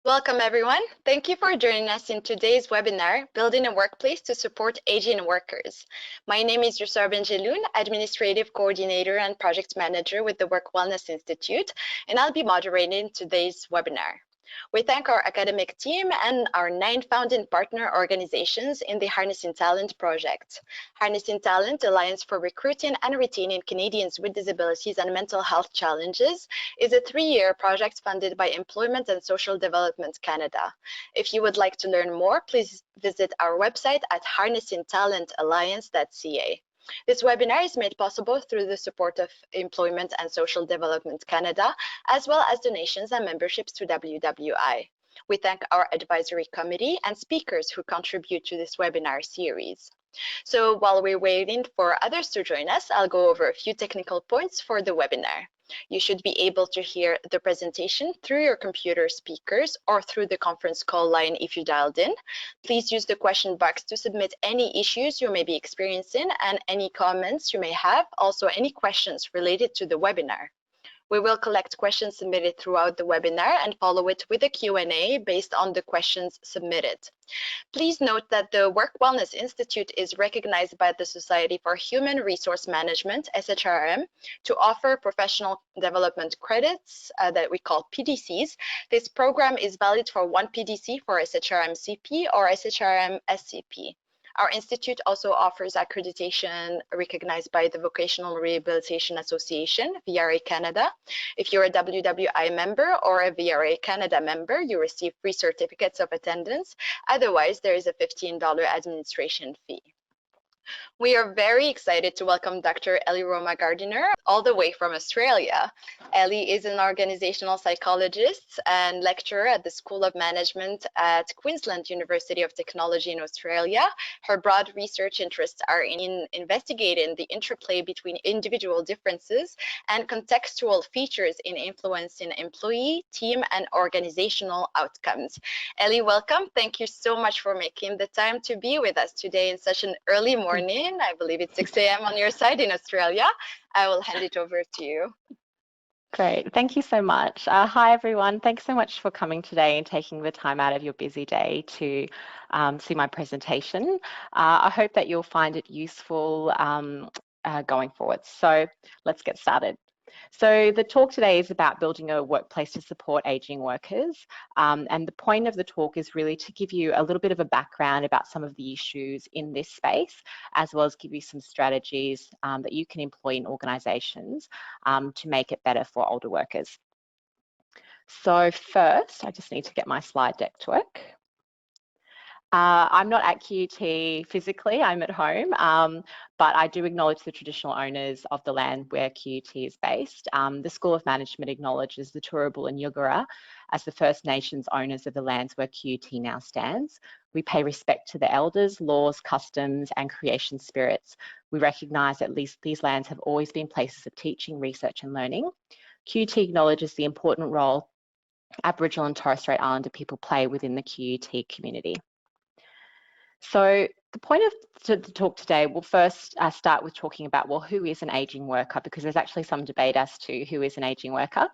Welcome, everyone. Thank you for joining us in today's webinar, Building a Workplace to Support Aging Workers. My name is Yusra Benjeloun, Administrative Coordinator and Project Manager with the Work Wellness Institute, and I'll be moderating today's webinar. We thank our academic team and our 9 founding partner organizations in the Harnessing Talent project. Harnessing Talent Alliance for Recruiting and Retaining Canadians with Disabilities and Mental Health Challenges is a 3-year project funded by Employment and Social Development Canada. If you would like to learn more, please visit our website at harnessingtalentalliance.ca. This webinar is made possible through the support of Employment and Social Development Canada, as well as donations and memberships to WWI. We thank our advisory committee and speakers who contribute to this webinar series. So while we're waiting for others to join us, I'll go over a few technical points for the webinar. You should be able to hear the presentation through your computer speakers or through the conference call line if you dialed in. Please use the question box to submit any issues you may be experiencing and any comments you may have, also any questions related to the webinar. We will collect questions submitted throughout the webinar and follow it with a Q&A based on the questions submitted. Please note that the Work Wellness Institute is recognized by the Society for Human Resource Management, SHRM, to offer professional development credits that we call PDCs. This program is valid for 1 PDC for SHRM CP or SHRM SCP. Our institute also offers accreditation recognized by the Vocational Rehabilitation Association, VRA Canada. If you're a WWI member or a VRA Canada member, you receive free certificates of attendance. Otherwise, there is a $15 administration fee. We are very excited to welcome Dr. Elliroma Gardiner, all the way from Australia. Ellie is an organizational psychologist and lecturer at the School of Management at Queensland University of Technology in Australia. Her broad research interests are in investigating the interplay between individual differences and contextual features in influencing employee, team, and organizational outcomes. Ellie, welcome. Thank you so much for making the time to be with us today in such an early morning. I believe it's 6 a.m. on your side in Australia. I will hand it over to you. Great, thank you so much. Hi everyone, thanks so much for coming today and taking the time out of your busy day to see my presentation. I hope that you'll find it useful going forward. So let's get started. So the talk today is about building a workplace to support aging workers. And the point of the talk is really to give you a little bit of a background about some of the issues in this space, as well as give you some strategies that you can employ in organisations to make it better for older workers. So first, I just need to get my slide deck to work. I'm not at QUT physically, I'm at home, but I do acknowledge the traditional owners of the land where QUT is based. The School of Management acknowledges the Turrbal and Yugara as the First Nations owners of the lands where QUT now stands. We pay respect to the elders, laws, customs, and creation spirits. We recognise that these lands have always been places of teaching, research, and learning. QUT acknowledges the important role Aboriginal and Torres Strait Islander people play within the QUT community. So the point of the talk today, we'll first start with talking about, well, who is an ageing worker? Because there's actually some debate as to who is an ageing worker.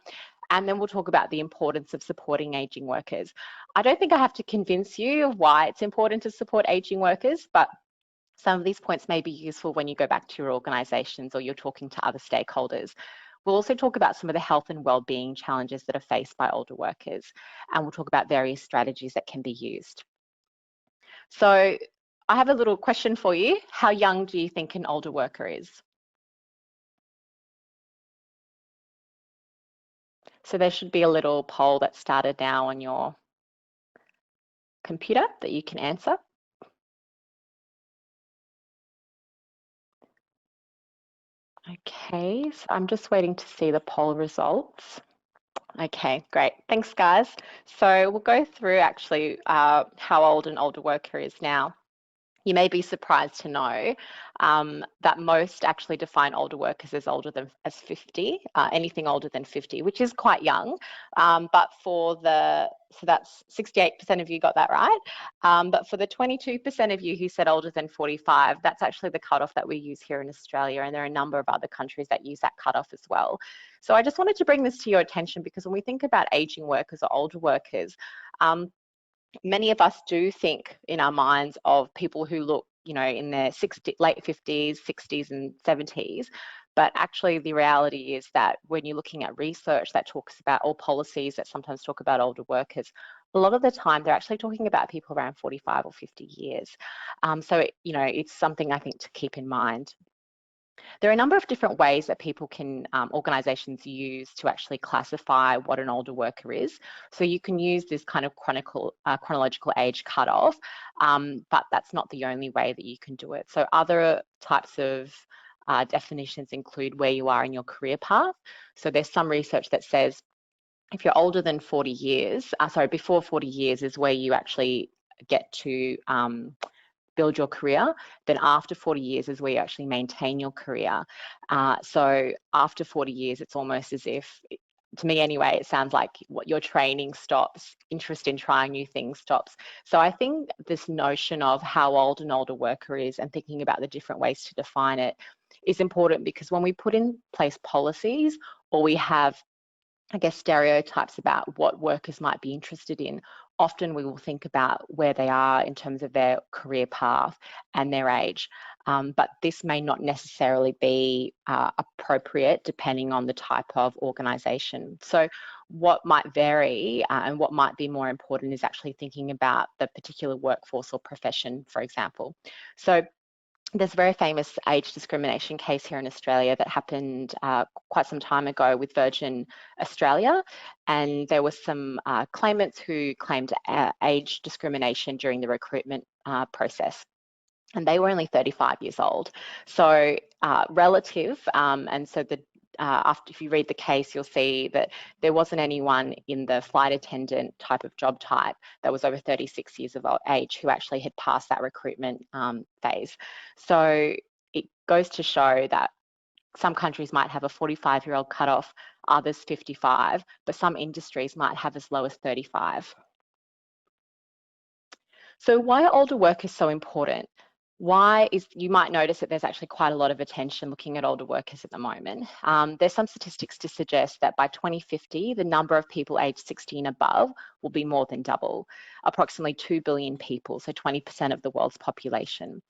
And then we'll talk about the importance of supporting ageing workers. I don't think I have to convince you of why it's important to support ageing workers, but some of these points may be useful when you go back to your organisations or you're talking to other stakeholders. We'll also talk about some of the health and wellbeing challenges that are faced by older workers, and we'll talk about various strategies that can be used. So I have a little question for you. How young do you think an older worker is? So there should be a little poll that started now on your computer that you can answer. Okay, so I'm just waiting to see the poll results. Okay, great. Thanks, guys. So we'll go through actually how old an older worker is now. You may be surprised to know that most actually define older workers as older than 50, anything older than 50, which is quite young. But so that's 68% of you got that right. But for the 22% of you who said older than 45, that's actually the cutoff that we use here in Australia. And there are a number of other countries that use that cutoff as well. So I just wanted to bring this to your attention, because when we think about aging workers or older workers, many of us do think in our minds of people who look, in their late 50s, 60s and 70s. But actually the reality is that when you're looking at research that talks about, or policies that sometimes talk about older workers, a lot of the time they're actually talking about people around 45 or 50 years. So, it's something I think to keep in mind. There are a number of different ways that people can, organisations use to actually classify what an older worker is. So you can use this kind of chronological age cutoff, but that's not the only way that you can do it. So other types of definitions include where you are in your career path. So there's some research that says if you're older than 40 years, before 40 years is where you actually get to build your career. Then after 40 years is where you actually maintain your career. So after 40 years, it's almost as if, to me anyway, it sounds like what your training stops, interest in trying new things stops. So I think this notion of how old an older worker is and thinking about the different ways to define it is important, because when we put in place policies, or we have, I guess, stereotypes about what workers might be interested in, often we will think about where they are in terms of their career path and their age. But this may not necessarily be appropriate depending on the type of organisation. So what might vary and what might be more important is actually thinking about the particular workforce or profession, for example. So there's a very famous age discrimination case here in Australia that happened quite some time ago with Virgin Australia, and there were some claimants who claimed age discrimination during the recruitment process. And they were only 35 years old. So relative, and so if you read the case, you'll see that there wasn't anyone in the flight attendant type of job type that was over 36 years of age who actually had passed that recruitment phase. So it goes to show that some countries might have a 45-year-old cutoff, others 55, but some industries might have as low as 35. So why are older workers so important? You might notice that there's actually quite a lot of attention looking at older workers at the moment. There's some statistics to suggest that by 2050, the number of people aged 60 and above will be more than double, approximately 2 billion people, so 20% of the world's population.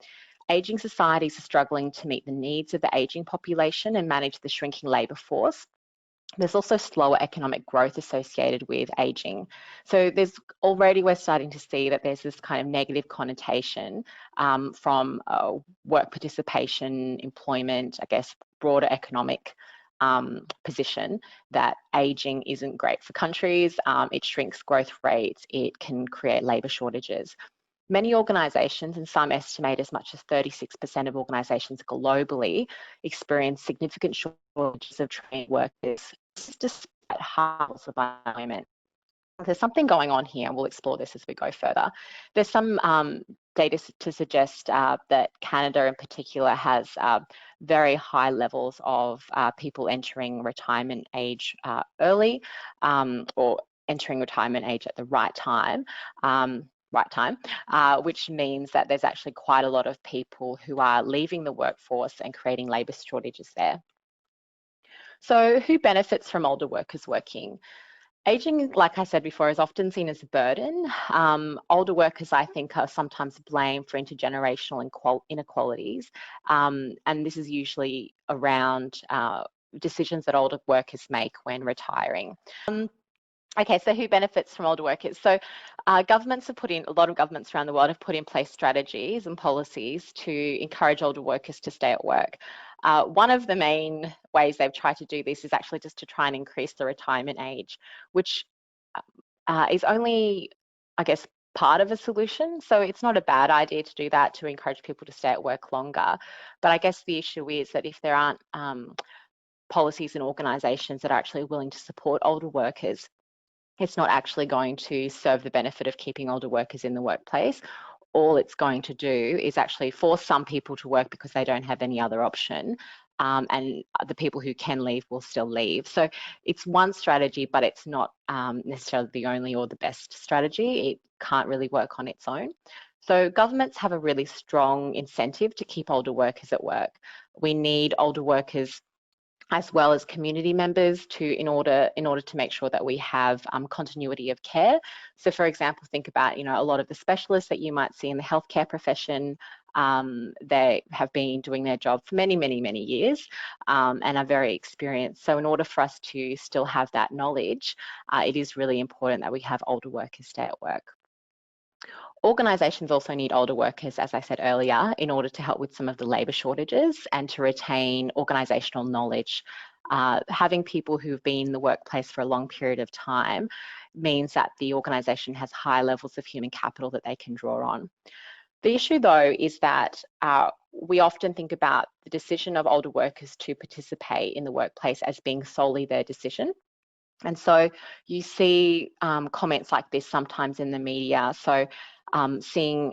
Aging societies are struggling to meet the needs of the aging population and manage the shrinking labour force. There's also slower economic growth associated with aging. So we're starting to see that there's this kind of negative connotation from work participation, employment, I guess, broader economic position, that aging isn't great for countries. It shrinks growth rates. It can create labour shortages. Many organisations, and some estimate as much as 36% of organisations globally, experience significant shortages of trained workers, despite high levels of unemployment. There's something going on here, and we'll explore this as we go further. There's some data to suggest that Canada in particular has very high levels of people entering retirement age early, or entering retirement age at the right time. Which means that there's actually quite a lot of people who are leaving the workforce and creating labour shortages there. So who benefits from older workers working? Aging, like I said before, is often seen as a burden. Older workers, I think, are sometimes blamed for intergenerational inequalities, and this is usually around decisions that older workers make when retiring. Okay, so who benefits from older workers? So a lot of governments around the world have put in place strategies and policies to encourage older workers to stay at work. One of the main ways they've tried to do this is actually just to try and increase the retirement age, which is only, I guess, part of a solution. So it's not a bad idea to do that, to encourage people to stay at work longer. But I guess the issue is that if there aren't policies and organisations that are actually willing to support older workers, it's not actually going to serve the benefit of keeping older workers in the workplace. all it's going to do is actually force some people to work because they don't have any other option. And the people who can leave will still leave. So it's one strategy, but it's not necessarily the only or the best strategy. It can't really work on its own. So governments have a really strong incentive to keep older workers at work. We need older workers as well as community members in order to make sure that we have continuity of care. So for example, think about, a lot of the specialists that you might see in the healthcare profession. They have been doing their job for many, many, many years and are very experienced. So in order for us to still have that knowledge, it is really important that we have older workers stay at work. Organisations also need older workers, as I said earlier, in order to help with some of the labour shortages and to retain organisational knowledge. Having people who've been in the workplace for a long period of time means that the organisation has high levels of human capital that they can draw on. The issue, though, is that we often think about the decision of older workers to participate in the workplace as being solely their decision. And so you see comments like this sometimes in the media. So seeing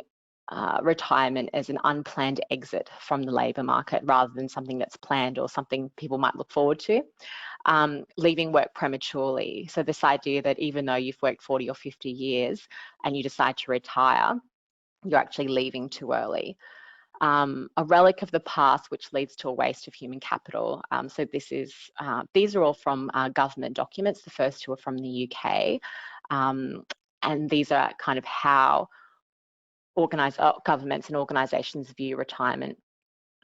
retirement as an unplanned exit from the labour market rather than something that's planned or something people might look forward to. Leaving work prematurely. So this idea that even though you've worked 40 or 50 years and you decide to retire, you're actually leaving too early. A relic of the past, which leads to a waste of human capital. So these are all from government documents. The first two are from the UK. And these are kind of how governments and organisations view retirement.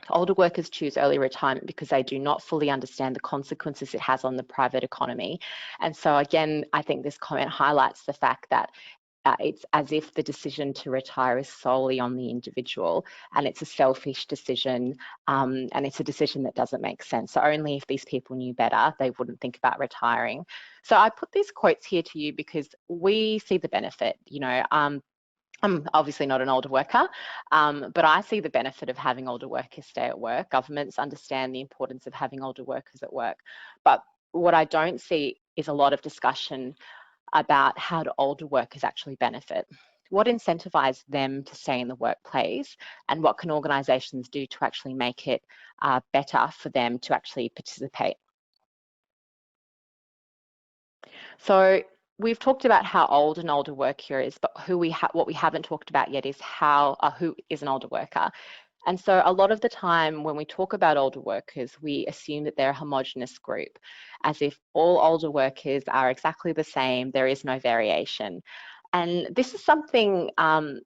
Older workers choose early retirement because they do not fully understand the consequences it has on the private economy. And so again, I think this comment highlights the fact that it's as if the decision to retire is solely on the individual, and it's a selfish decision, and it's a decision that doesn't make sense. So only if these people knew better, they wouldn't think about retiring. So I put these quotes here to you because we see the benefit. I'm obviously not an older worker, but I see the benefit of having older workers stay at work. Governments understand the importance of having older workers at work. But what I don't see is a lot of discussion about how do older workers actually benefit. What incentivises them to stay in the workplace, and what can organisations do to actually make it better for them to actually participate? So we've talked about how old an older worker is, but what we haven't talked about yet is who is an older worker. And so a lot of the time when we talk about older workers, we assume that they're a homogenous group, as if all older workers are exactly the same, there is no variation. And this is something that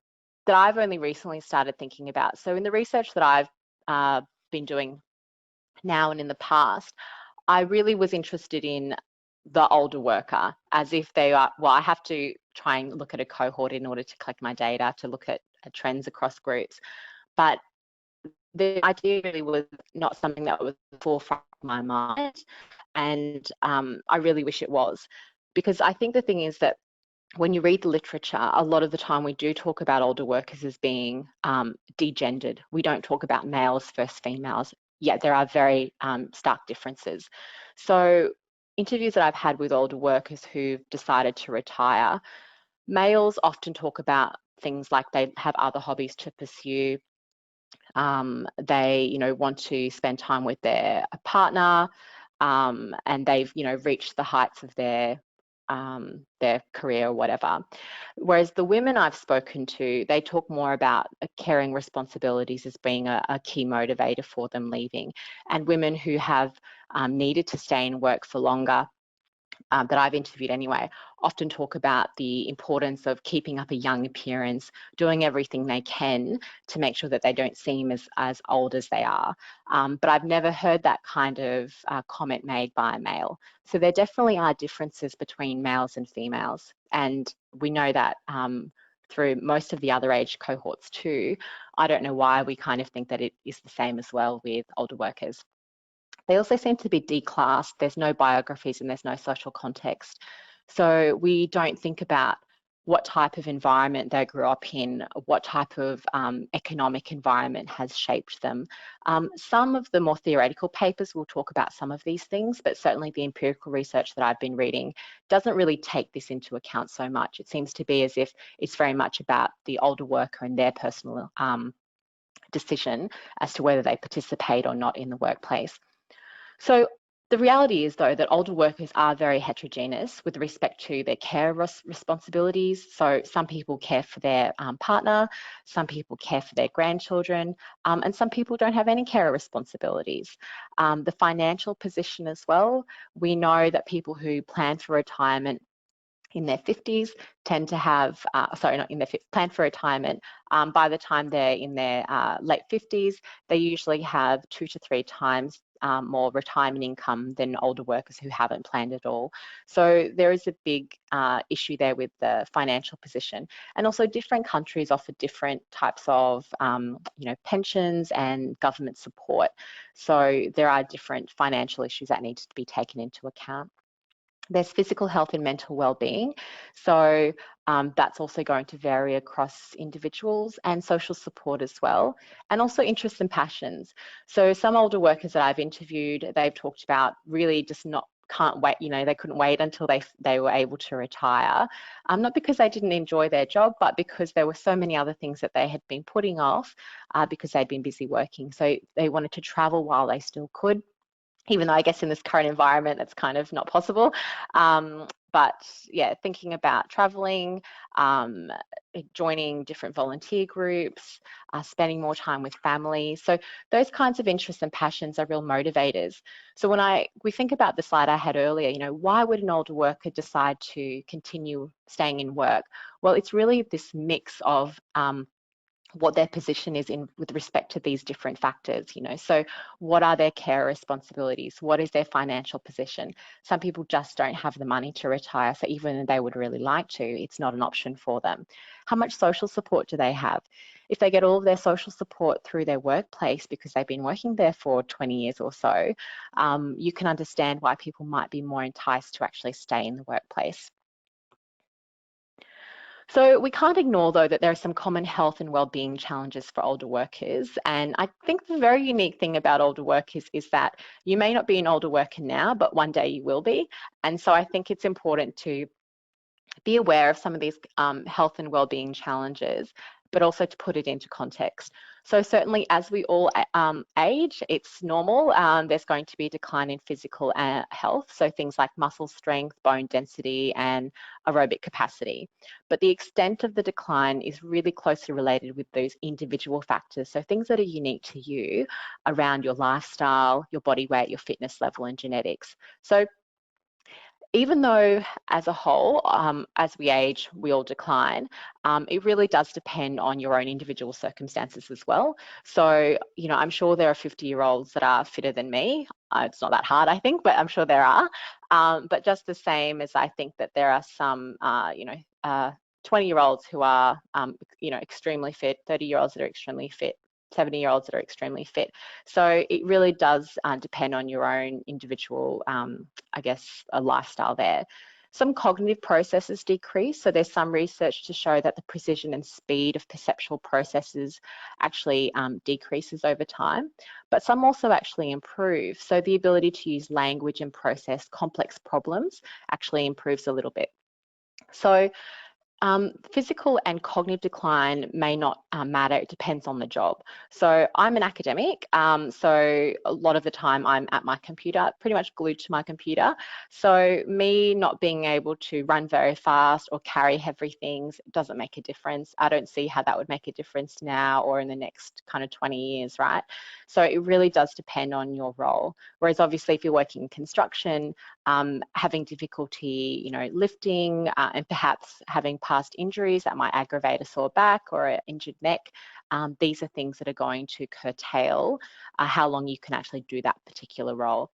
I've only recently started thinking about. So in the research that I've been doing now and in the past, I really was interested in the older worker, as if they are, well, I have to try and look at a cohort in order to collect my data, to look at trends across groups. But the idea really was not something that was at the forefront of my mind, and I really wish it was, because I think the thing is that when you read the literature, a lot of the time we do talk about older workers as being degendered. We don't talk about males versus females, yet there are very stark differences. So interviews that I've had with older workers who've decided to retire, males often talk about things like they have other hobbies to pursue. They, want to spend time with their partner, and they've, reached the heights of their career or whatever. Whereas the women I've spoken to, they talk more about caring responsibilities as being a key motivator for them leaving. And women who have needed to stay in work for longer, that I've interviewed anyway, often talk about the importance of keeping up a young appearance, doing everything they can to make sure that they don't seem as old as they are. But I've never heard that kind of comment made by a male. So there definitely are differences between males and females. And we know that through most of the other age cohorts too. I don't know why we kind of think that it is the same as well with older workers. They also seem to be declassed. There's no biographies and there's no social context. So we don't think about what type of environment they grew up in, what type of economic environment has shaped them. Some of the more theoretical papers will talk about some of these things, but certainly the empirical research that I've been reading doesn't really take this into account so much. It seems to be as if it's very much about the older worker and their personal decision as to whether they participate or not in the workplace. So the reality is, though, that older workers are very heterogeneous with respect to their care responsibilities. So some people care for their partner, some people care for their grandchildren, and some people don't have any care responsibilities. The financial position as well, we know that people who plan for retirement in their 50s tend to have, plan for retirement. By the time they're in their late 50s, they usually have 2 to 3 times more retirement income than older workers who haven't planned at all. So there is a big issue there with the financial position. And also different countries offer different types of pensions and government support. So there are different financial issues that need to be taken into account. There's physical health and mental well-being. So that's also going to vary across individuals, and social support as well, and also interests and passions. So some older workers that I've interviewed, they've talked about really just can't wait, they couldn't wait until they were able to retire, not because they didn't enjoy their job, but because there were so many other things that they had been putting off because they'd been busy working. So they wanted to travel while they still could, even though I guess in this current environment, that's kind of not possible. But yeah, thinking about traveling, joining different volunteer groups, spending more time with family. So those kinds of interests and passions are real motivators. So when we think about the slide I had earlier, why would an older worker decide to continue staying in work? Well, it's really this mix of what their position is in with respect to these different factors. So what are their care responsibilities? What is their financial position? Some people just don't have the money to retire, so even if they would really like to, it's not an option for them. How much social support do they have? If they get all of their social support through their workplace because they've been working there for 20 years or so, you can understand why people might be more enticed to actually stay in the workplace. So we can't ignore, though, that there are some common health and wellbeing challenges for older workers. And I think the very unique thing about older workers is that you may not be an older worker now, but one day you will be. And so I think it's important to be aware of some of these health and wellbeing challenges, but also to put it into context. So certainly as we all age, it's normal. There's going to be a decline in physical health. So things like muscle strength, bone density, and aerobic capacity. But the extent of the decline is really closely related with those individual factors. So things that are unique to you around your lifestyle, your body weight, your fitness level, and genetics. So even though as a whole, as we age, we all decline, it really does depend on your own individual circumstances as well. So, I'm sure there are 50-year-olds that are fitter than me. It's not that hard, I think, but I'm sure there are. But just the same as I think that there are some, 20-year-olds who are, extremely fit, 30-year-olds that are extremely fit, 70-year-olds that are extremely fit. So it really does depend on your own individual, lifestyle there. Some cognitive processes decrease. So there's some research to show that the precision and speed of perceptual processes actually decreases over time, but some also actually improve. So the ability to use language and process complex problems actually improves a little bit. So physical and cognitive decline may not matter. It depends on the job. So I'm an academic, so a lot of the time I'm at my computer, pretty much glued to my computer. So me not being able to run very fast or carry heavy things doesn't make a difference. I don't see how that would make a difference now or in the next kind of 20 years, right? So it really does depend on your role. Whereas obviously if you're working in construction, having difficulty, lifting and perhaps having past injuries that might aggravate a sore back or an injured neck, these are things that are going to curtail how long you can actually do that particular role.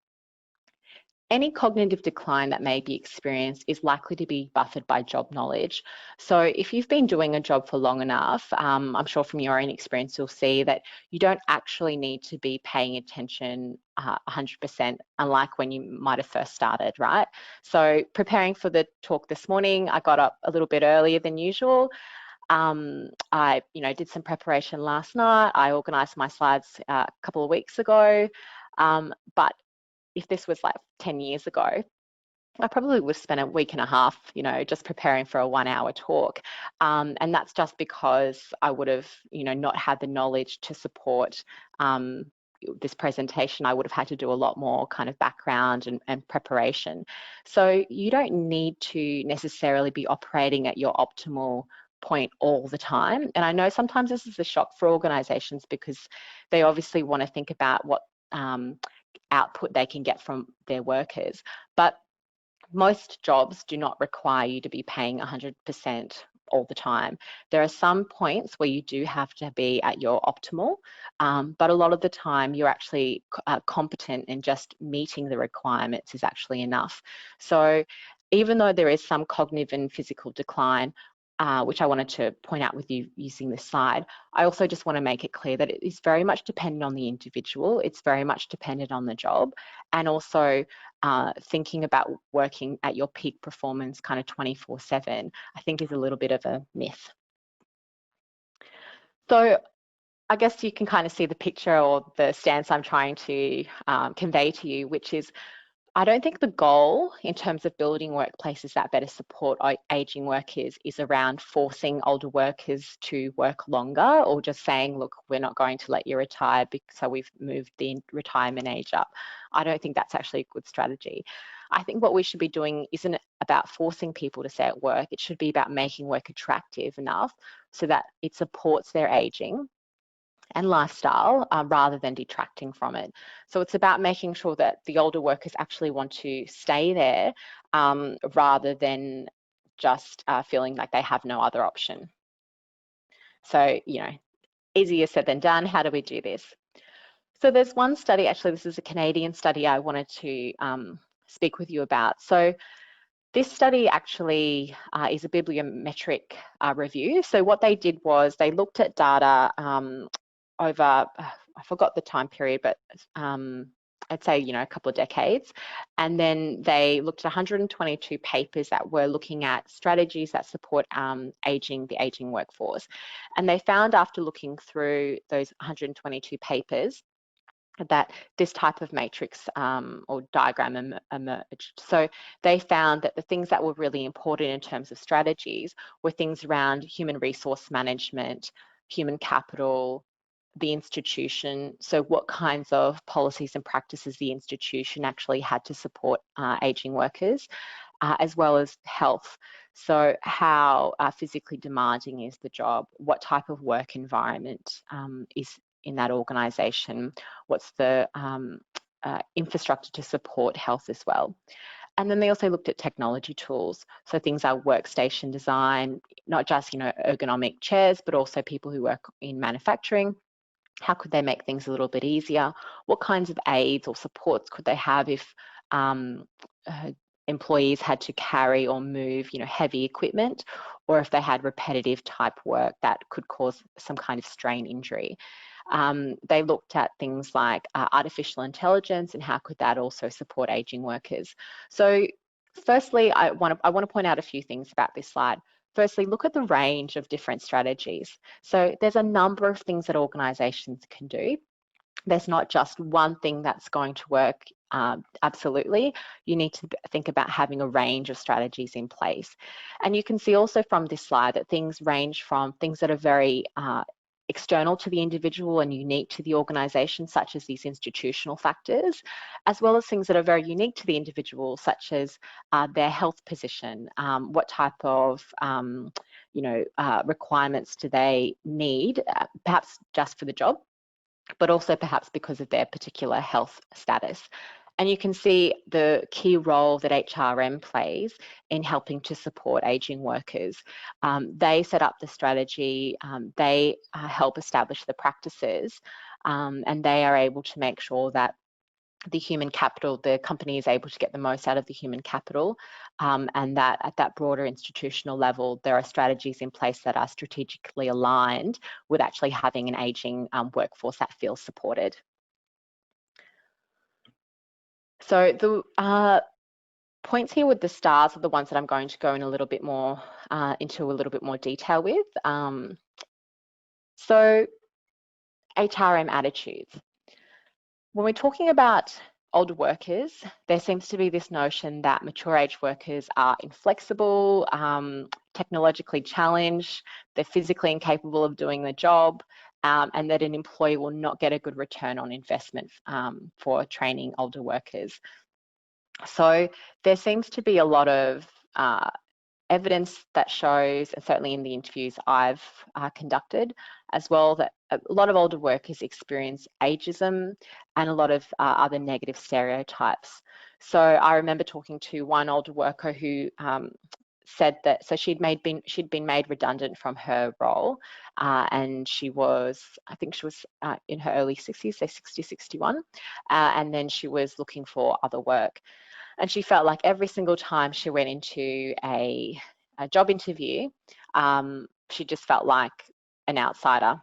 any cognitive decline that may be experienced is likely to be buffered by job knowledge. So if you've been doing a job for long enough, I'm sure from your own experience, you'll see that you don't actually need to be paying attention 100%, unlike when you might have first started, right? So preparing for the talk this morning, I got up a little bit earlier than usual. I did some preparation last night. I organised my slides a couple of weeks ago, but if this was like 10 years ago, I probably would have spent a week and a half, just preparing for a 1-hour talk. And that's just because I would have, not had the knowledge to support this presentation. I would have had to do a lot more kind of background and preparation. So you don't need to necessarily be operating at your optimal point all the time. And I know sometimes this is a shock for organisations because they obviously want to think about what output they can get from their workers. But most jobs do not require you to be paying 100% all the time. There are some points where you do have to be at your optimal, but a lot of the time you're actually competent, and just meeting the requirements is actually enough. So even though there is some cognitive and physical decline, which I wanted to point out with you using this slide, I also just want to make it clear that it is very much dependent on the individual. It's very much dependent on the job, and also thinking about working at your peak performance kind of 24/7, I think is a little bit of a myth. So I guess you can kind of see the picture or the stance I'm trying to convey to you, which is I don't think the goal in terms of building workplaces that better support ageing workers is around forcing older workers to work longer, or just saying, look, we're not going to let you retire so we've moved the retirement age up. I don't think that's actually a good strategy. I think what we should be doing isn't about forcing people to stay at work. It should be about making work attractive enough so that it supports their ageing and lifestyle rather than detracting from it. So it's about making sure that the older workers actually want to stay there rather than just feeling like they have no other option. So, easier said than done. How do we do this? So there's one study, actually, this is a Canadian study I wanted to speak with you about. So this study actually is a bibliometric review. So what they did was they looked at data over, I forgot the time period, but I'd say, a couple of decades. And then they looked at 122 papers that were looking at strategies that support the aging workforce. And they found, after looking through those 122 papers, that this type of matrix or diagram emerged. So they found that the things that were really important in terms of strategies were things around human resource management, human capital, the institution. So what kinds of policies and practices the institution actually had to support ageing workers, as well as health. So how physically demanding is the job? What type of work environment is in that organisation? What's the infrastructure to support health as well? And then they also looked at technology tools. So things like workstation design, not just, ergonomic chairs, but also people who work in manufacturing. How could they make things a little bit easier? What kinds of aids or supports could they have if employees had to carry or move, heavy equipment, or if they had repetitive type work that could cause some kind of strain injury? They looked at things like artificial intelligence and how could that also support ageing workers. So firstly, I want to point out a few things about this slide. Firstly, look at the range of different strategies. So there's a number of things that organisations can do. There's not just one thing that's going to work absolutely. You need to think about having a range of strategies in place. And you can see also from this slide that things range from things that are very external to the individual and unique to the organisation, such as these institutional factors, as well as things that are very unique to the individual, such as their health position, what type of requirements do they need, perhaps just for the job, but also perhaps because of their particular health status. And you can see the key role that HRM plays in helping to support ageing workers. They set up the strategy, they help establish the practices, and they are able to make sure that the human capital, the company is able to get the most out of the human capital, and that at that broader institutional level, there are strategies in place that are strategically aligned with actually having an ageing workforce that feels supported. So the points here with the stars are the ones that I'm going to go in a little bit more into a little bit more detail with. So HRM attitudes. When we're talking about older workers, there seems to be this notion that mature age workers are inflexible, technologically challenged, they're physically incapable of doing the job, and that an employee will not get a good return on investment for training older workers. So there seems to be a lot of evidence that shows, and certainly in the interviews I've conducted as well, that a lot of older workers experience ageism and a lot of other negative stereotypes. So I remember talking to one older worker who said that, so she'd been made redundant from her role, and she was, I think she was in her early 60s, so 60, 61, and then she was looking for other work. And she felt like every single time she went into a job interview, she just felt like an outsider.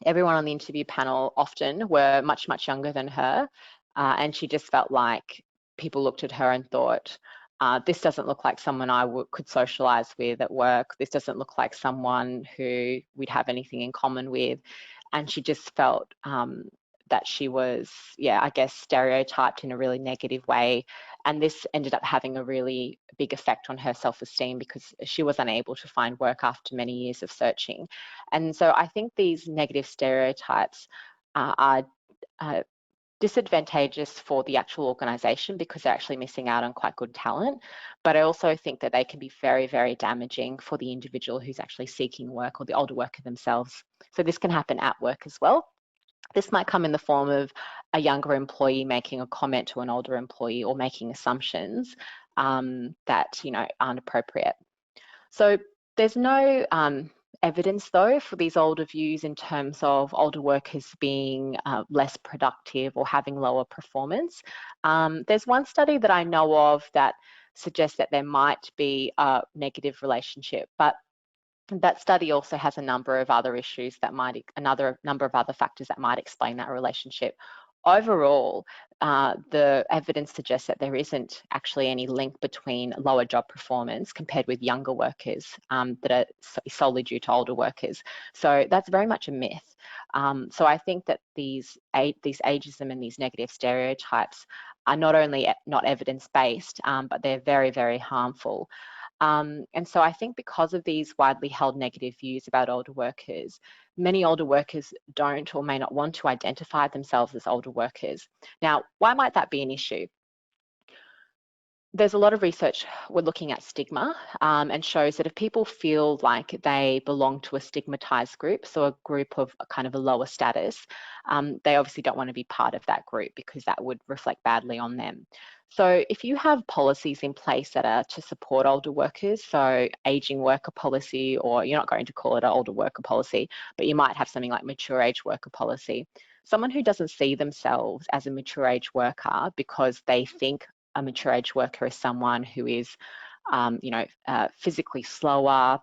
Everyone on the interview panel often were much, much younger than her, and she just felt like people looked at her and thought, this doesn't look like someone I could socialise with at work. This doesn't look like someone who we'd have anything in common with. And she just felt that she was, I guess, stereotyped in a really negative way. And this ended up having a really big effect on her self-esteem because she was unable to find work after many years of searching. And so I think these negative stereotypes are disadvantageous for the actual organisation because they're actually missing out on quite good talent. But I also think that they can be very, very damaging for the individual who's actually seeking work or the older worker themselves. So this can happen at work as well. This might come in the form of a younger employee making a comment to an older employee or making assumptions that aren't appropriate. So there's no evidence though for these older views in terms of older workers being less productive or having lower performance. There's one study that I know of that suggests that there might be a negative relationship, but that study also has a number of other issues that might, another number of other factors that might explain that relationship. Overall, the evidence suggests that there isn't actually any link between lower job performance compared with younger workers that are solely due to older workers. So that's very much a myth. So I think that these ageism and these negative stereotypes are not only not evidence-based, but they're very, very harmful. And so I think because of these widely held negative views about older workers, many older workers don't or may not want to identify themselves as older workers. Now, why might that be an issue? There's a lot of research we're looking at stigma and shows that if people feel like they belong to a stigmatized group, so a group of kind of a lower status, they obviously don't want to be part of that group because that would reflect badly on them. So if you have policies in place that are to support older workers, so aging worker policy, or you're not going to call it an older worker policy, but you might have something like mature age worker policy. Someone who doesn't see themselves as a mature age worker because they think a mature age worker is someone who is, physically slower,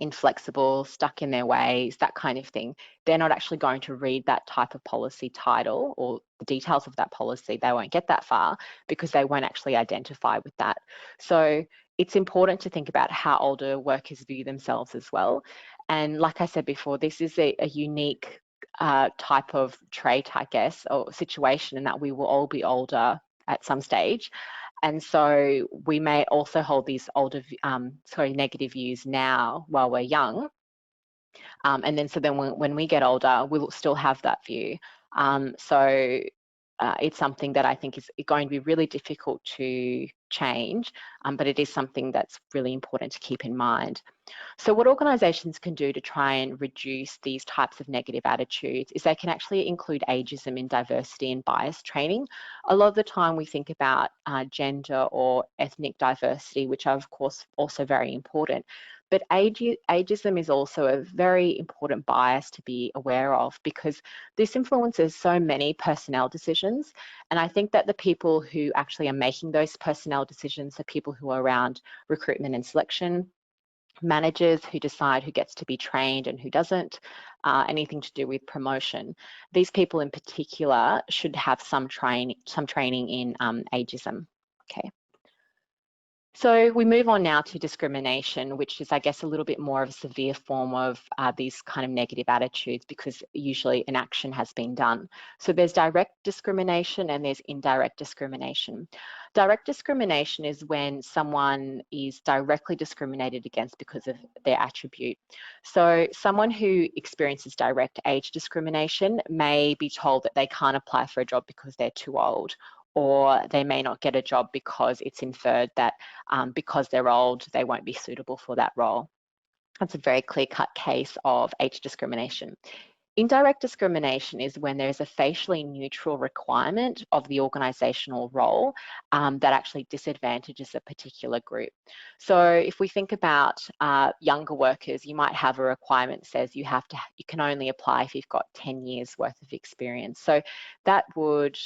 inflexible, stuck in their ways, that kind of thing. They're not actually going to read that type of policy title or the details of that policy. They won't get that far because they won't actually identify with that. So it's important to think about how older workers view themselves as well. And like I said before, this is a unique type of trait, I guess, or situation, in that we will all be older at some stage. And so we may also hold these negative views now while we're young. And then when we get older, we'll still have that view. It's something that I think is going to be really difficult to change, but it is something that's really important to keep in mind. So what organisations can do to try and reduce these types of negative attitudes is they can actually include ageism in diversity and bias training. A lot of the time we think about gender or ethnic diversity, which are of course also very important, But ageism is also a very important bias to be aware of, because this influences so many personnel decisions. And I think that the people who actually are making those personnel decisions are people who are around recruitment and selection, managers who decide who gets to be trained and who doesn't, anything to do with promotion. These people in particular should have some training in ageism. Okay. So we move on now to discrimination, which is, I guess, a little bit more of a severe form of these kind of negative attitudes, because usually an action has been done. So there's direct discrimination and there's indirect discrimination. Direct discrimination is when someone is directly discriminated against because of their attribute. So someone who experiences direct age discrimination may be told that they can't apply for a job because they're too old, or they may not get a job because it's inferred that because they're old, they won't be suitable for that role. That's a very clear-cut case of age discrimination. Indirect discrimination is when there's a facially neutral requirement of the organisational role that actually disadvantages a particular group. So if we think about younger workers, you might have a requirement that says you can only apply if you've got 10 years worth of experience. So that would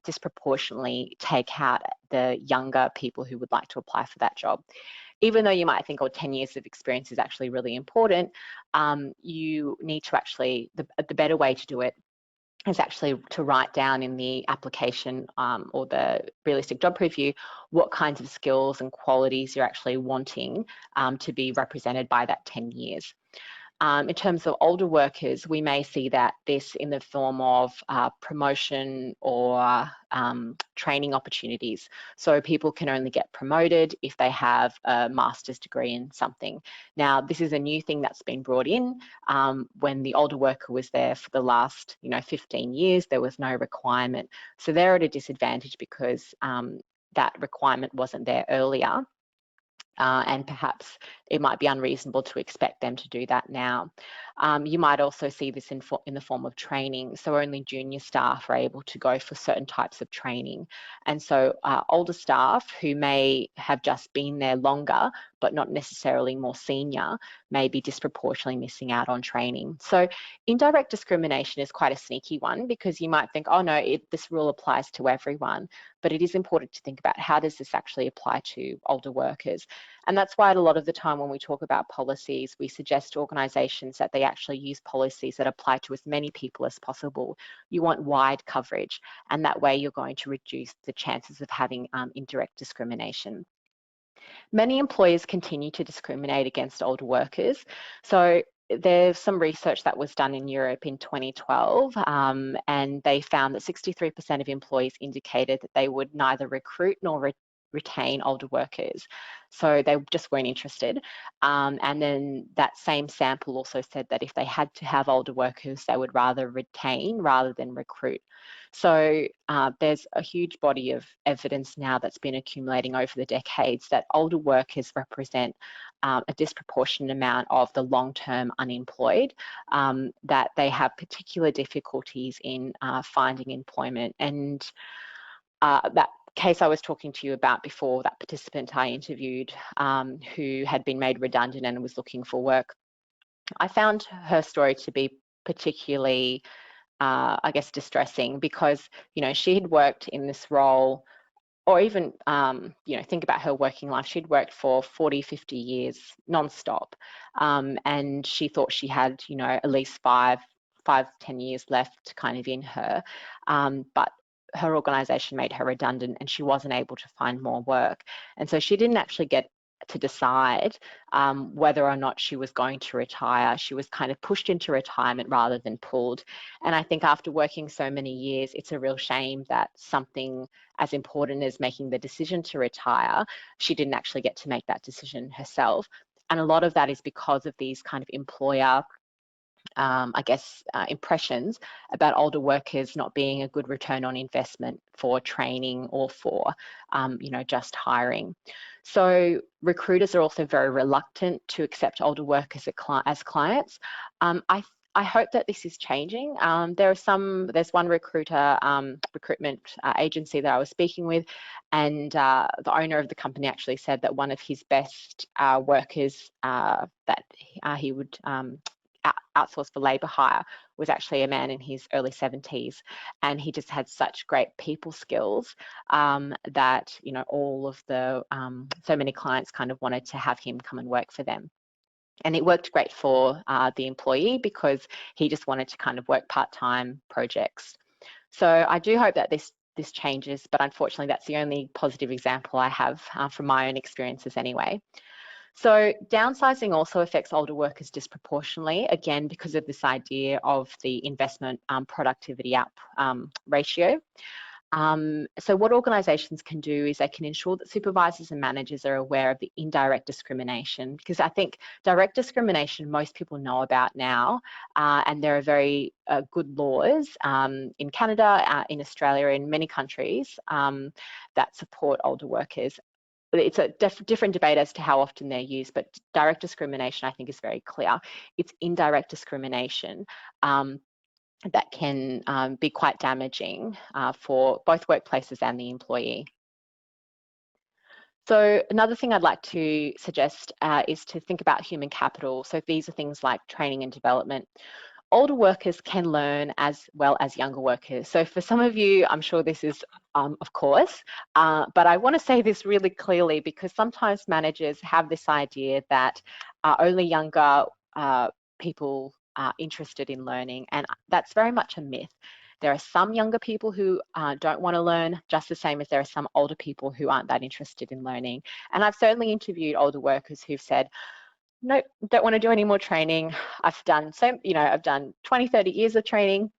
disproportionately take out the younger people who would like to apply for that job. Even though you might think, 10 years of experience is actually really important, you need to actually, the better way to do it is actually to write down in the application or the realistic job preview what kinds of skills and qualities you're actually wanting to be represented by that 10 years. In terms of older workers, we may see that this in the form of promotion or training opportunities. So people can only get promoted if they have a master's degree in something. Now, this is a new thing that's been brought in. When the older worker was there for the last 15 years, there was no requirement. So they're at a disadvantage because that requirement wasn't there earlier. And perhaps it might be unreasonable to expect them to do that now. You might also see this in the form of training. So only junior staff are able to go for certain types of training. And so older staff who may have just been there longer, but not necessarily more senior, may be disproportionately missing out on training. So indirect discrimination is quite a sneaky one, because you might think, oh no, this rule applies to everyone. But it is important to think about, how does this actually apply to older workers? And that's why a lot of the time when we talk about policies, we suggest to organisations that they actually use policies that apply to as many people as possible. You want wide coverage, and that way you're going to reduce the chances of having indirect discrimination. Many employers continue to discriminate against older workers. So there's some research that was done in Europe in 2012, and they found that 63% of employees indicated that they would neither recruit nor retain older workers. So they just weren't interested. And then that same sample also said that if they had to have older workers, they would rather retain rather than recruit. So there's a huge body of evidence now that's been accumulating over the decades that older workers represent a disproportionate amount of the long-term unemployed, that they have particular difficulties in finding employment. And that case I was talking to you about before, that participant I interviewed who had been made redundant and was looking for work, I found her story to be particularly I guess distressing, because she had worked in this role, or even think about her working life. She'd worked for 40-50 years non-stop, and she thought she had at least 5-10 years left kind of in her, but her organisation made her redundant and she wasn't able to find more work, and so she didn't actually get to decide whether or not she was going to retire. She was kind of pushed into retirement rather than pulled. And I think after working so many years, it's a real shame that something as important as making the decision to retire, she didn't actually get to make that decision herself. And a lot of that is because of these kind of employer impressions about older workers not being a good return on investment for training or for, just hiring. So recruiters are also very reluctant to accept older workers as clients. I hope that this is changing. There's one recruitment agency that I was speaking with, and the owner of the company actually said that one of his best workers that he would outsource for labour hire was actually a man in his early 70s, and he just had such great people skills that all of the so many clients kind of wanted to have him come and work for them. And it worked great for the employee because he just wanted to kind of work part-time projects. So I do hope that this changes, but unfortunately that's the only positive example I have from my own experiences anyway. So downsizing also affects older workers disproportionately, again, because of this idea of the investment productivity ratio. So what organisations can do is they can ensure that supervisors and managers are aware of the indirect discrimination, because I think direct discrimination most people know about now, and there are very good laws in Canada, in Australia, in many countries that support older workers. It's a different debate as to how often they're used, but direct discrimination I think is very clear. It's indirect discrimination that can be quite damaging for both workplaces and the employee. So another thing I'd like to suggest is to think about human capital. So these are things like training and development. Older workers can learn as well as younger workers. So for some of you, I'm sure this is, of course, but I want to say this really clearly because sometimes managers have this idea that only younger people are interested in learning, and that's very much a myth. There are some younger people who don't want to learn, just the same as there are some older people who aren't that interested in learning. And I've certainly interviewed older workers who've said, no, don't want to do any more training. I've done 20, 30 years of training.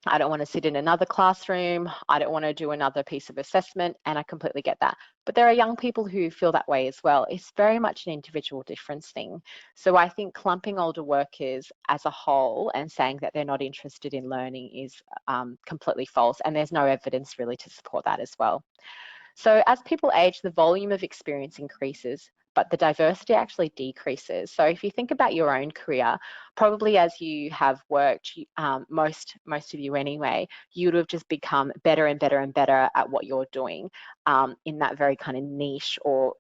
I don't want to sit in another classroom. I don't want to do another piece of assessment, and I completely get that. But there are young people who feel that way as well. It's very much an individual difference thing. So I think clumping older workers as a whole and saying that they're not interested in learning is completely false, and there's no evidence really to support that as well. So as people age, the volume of experience increases, but the diversity actually decreases. So if you think about your own career, probably as you have worked, most of you anyway, you would have just become better and better and better at what you're doing in that very kind of niche or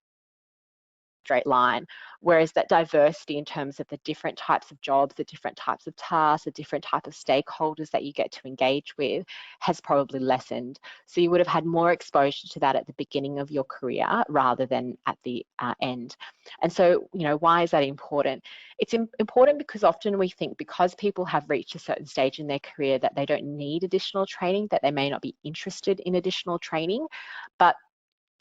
straight line, whereas that diversity in terms of the different types of jobs, the different types of tasks, the different type of stakeholders that you get to engage with has probably lessened. So you would have had more exposure to that at the beginning of your career rather than at the end. And so, why is that important? It's important because often we think because people have reached a certain stage in their career that they don't need additional training, that they may not be interested in additional training. But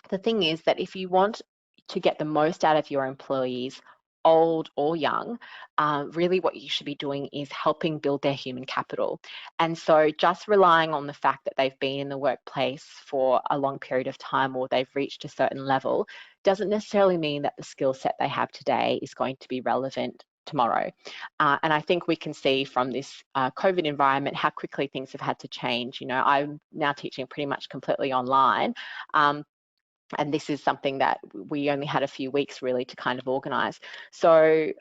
the thing is that if you want to get the most out of your employees, old or young, really what you should be doing is helping build their human capital. And so just relying on the fact that they've been in the workplace for a long period of time or they've reached a certain level doesn't necessarily mean that the skill set they have today is going to be relevant tomorrow. And I think we can see from this COVID environment how quickly things have had to change. I'm now teaching pretty much completely online. And this is something that we only had a few weeks really to kind of organise. So